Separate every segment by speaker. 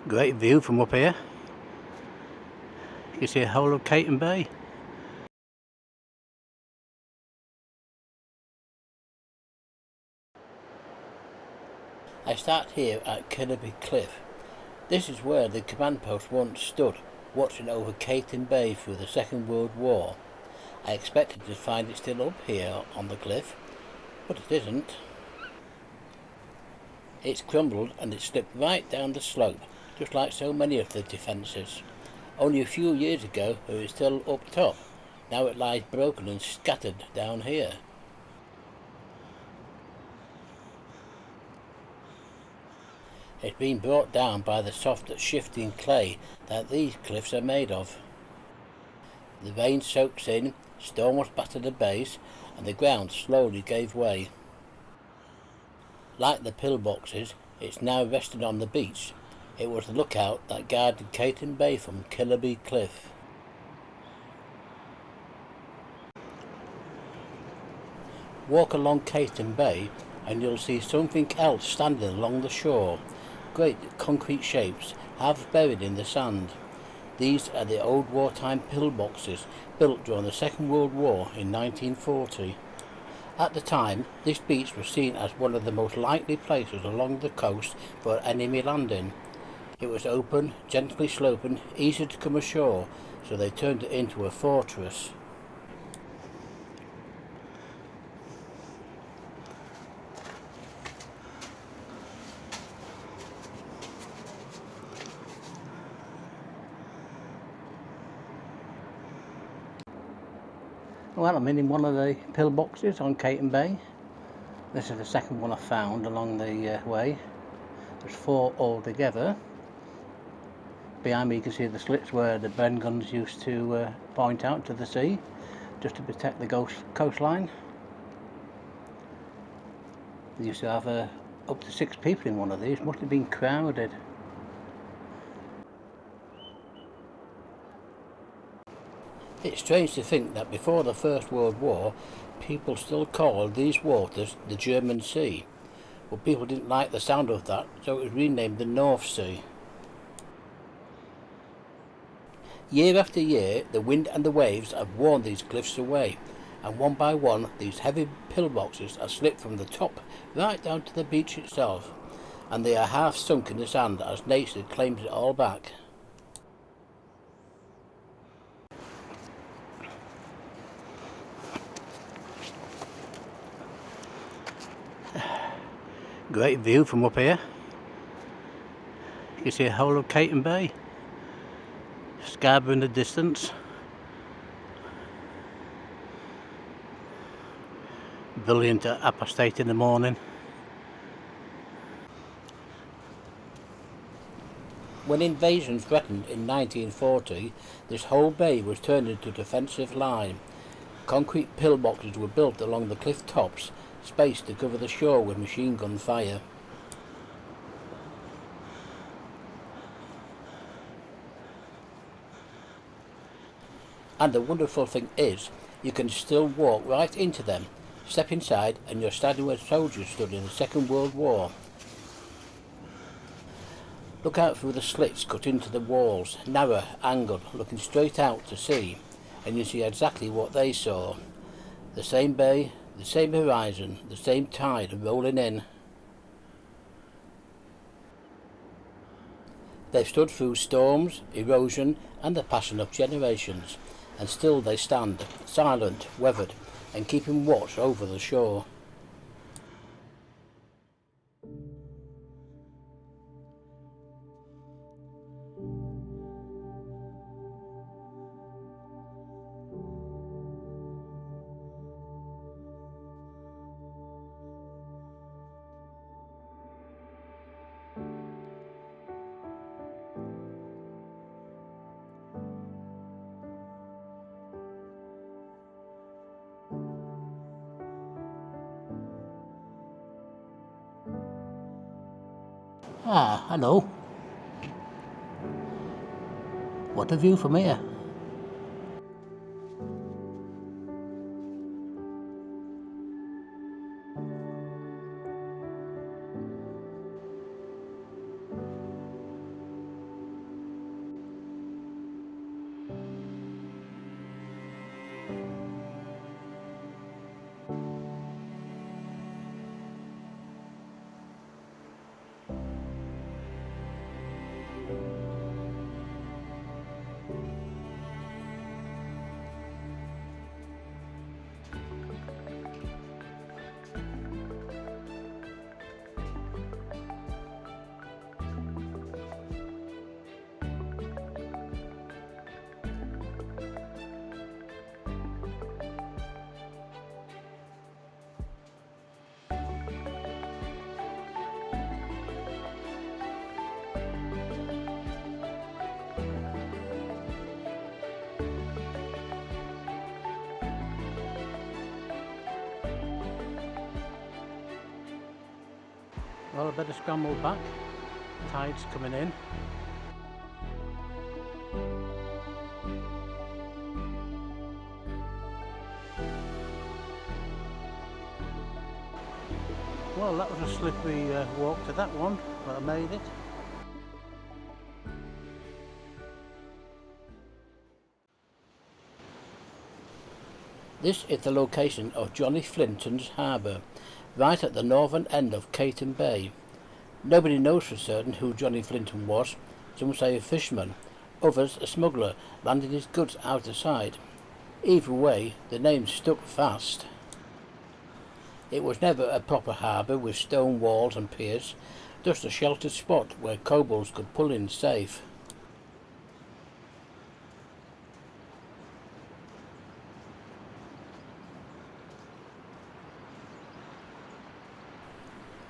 Speaker 1: Great view from up here. You can see the whole of Cayton Bay. I start here at Cayton Cliff. This is where the command post once stood, watching over Cayton Bay through the Second World War. I expected to find it still up here on the cliff, but it isn't. It's crumbled and it's slipped right down the slope, just like so many of the defences. Only a few years ago it was still up top. Now it lies broken and scattered down here. It's been brought down by the soft shifting clay that these cliffs are made of. The rain soaks in, storms battered the base, and the ground slowly gave way. Like the pillboxes, it's now resting on the beach. It was the lookout that guarded Cayton Bay from Cayton Cliff. Walk along Cayton Bay and you'll see something else standing along the shore. Great concrete shapes, half buried in the sand. These are the old wartime pillboxes built during the Second World War in 1940. At the time, this beach was seen as one of the most likely places along the coast for enemy landing. It was open, gently sloping, easy to come ashore, so they turned it into a fortress. Well, I'm in one of the pillboxes on Cayton Bay. This is the second one I found along the way. There's 4 altogether. Behind me you can see the slits where the Bren guns used to point out to the sea, just to protect the coastline. They used to have up to 6 people in one of these. Must have been crowded. It's strange to think that before the First World War, people still called these waters the German Sea. But people didn't like the sound of that, so it was renamed the North Sea. Year after year, the wind and the waves have worn these cliffs away, and one by one, these heavy pillboxes are slipped from the top right down to the beach itself, and they are half sunk in the sand as nature claims it all back. Great view from up here. You can see the whole of Cayton Bay. Scarborough in the distance. Brilliant at 8:30 in the morning. When invasion threatened in 1940, this whole bay was turned into a defensive line. Concrete pillboxes were built along the cliff tops, spaced to cover the shore with machine gun fire. And the wonderful thing is, you can still walk right into them, step inside and you're standing where soldiers stood in the Second World War. Look out through the slits cut into the walls, narrow, angled, looking straight out to sea, and you see exactly what they saw. The same bay, the same horizon, the same tide rolling in. They've stood through storms, erosion and the passing of generations, and still they stand, silent, weathered, and keeping watch over the shore. Ah, hello. What a view from here. Well, I better scramble back. Tide's coming in. Well, that was a slippery walk to that one, but I made it. This is the location of Johnny Flintons Harbour, right at the northern end of Cayton Bay. Nobody knows for certain who Johnny Flinton was. Some say a fisherman, others a smuggler, landing his goods out of sight. Either way, the name stuck fast. It was never a proper harbour with stone walls and piers, just a sheltered spot where kobolds could pull in safe.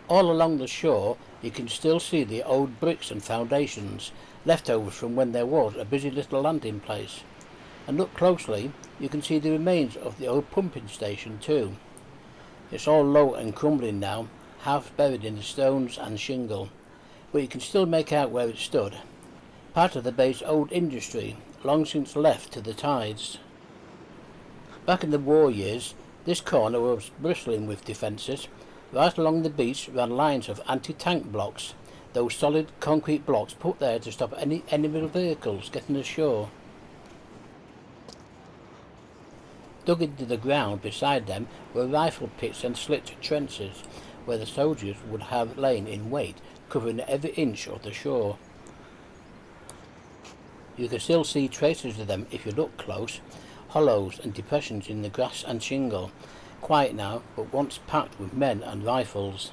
Speaker 1: All along the shore you can still see the old bricks and foundations, leftovers from when there was a busy little landing place. And look closely, you can see the remains of the old pumping station too. It's all low and crumbling now, half buried in the stones and shingle, but you can still make out where it stood. Part of the bay's old industry, long since left to the tides. Back in the war years, this corner was bristling with defences. Right along the beach ran lines of anti-tank blocks, those solid concrete blocks put there to stop any enemy vehicles getting ashore. Dug into the ground beside them were rifle pits and slit trenches, where the soldiers would have lain in wait, covering every inch of the shore. You can still see traces of them if you look close, hollows and depressions in the grass and shingle. Quiet now, but once packed with men and rifles.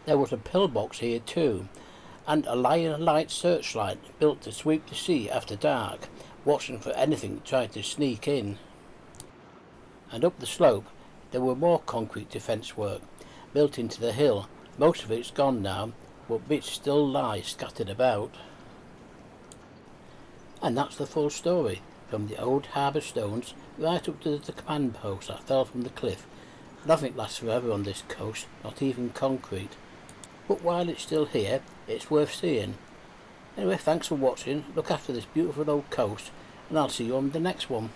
Speaker 1: There was a pillbox here too, and a light searchlight built to sweep the sea after dark, watching for anything trying to sneak in. And up the slope there were more concrete defence work, built into the hill. Most of it's gone now, but bits still lie scattered about. And that's the full story, from the old harbour stones right up to the command post that fell from the cliff. Nothing lasts forever on this coast, not even concrete. But while it's still here, it's worth seeing. Anyway, thanks for watching, look after this beautiful old coast, and I'll see you on the next one.